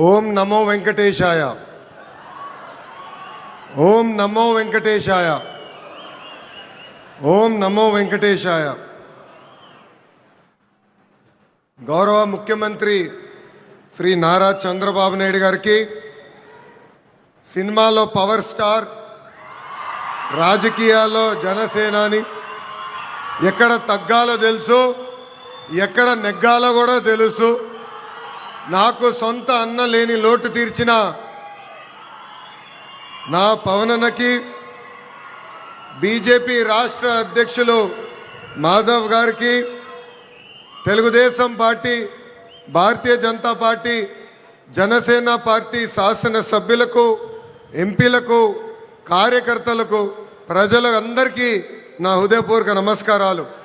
ఓం నమో వెంకటేశాయ. ఓం నమో వెంకటేశాయ. ఓం నమో వెంకటేశాయ. గౌరవ ముఖ్యమంత్రి శ్రీ నారా చంద్రబాబు నాయుడు గారికి, సినిమాలో పవర్ స్టార్, రాజకీయాల్లో జనసేనాని, ఎక్కడ తగ్గాలో తెలుసు, ఎక్కడ నెగ్గాలో కూడా తెలుసు. నాకు సొంత అన్న లేని లోటు తీర్చిన నా పవనన్నకి, బీజేపీ రాష్ట్ర అధ్యక్షులు మాధవ్ గారికి, Telugu Desam party, Bharatiya Janata party, Janasena party శాసనసభ్యులకు, ఎంపీలకు, కార్యకర్తలకు, ప్రజలందరికీ నా హృదయపూర్వక నమస్కారాలు.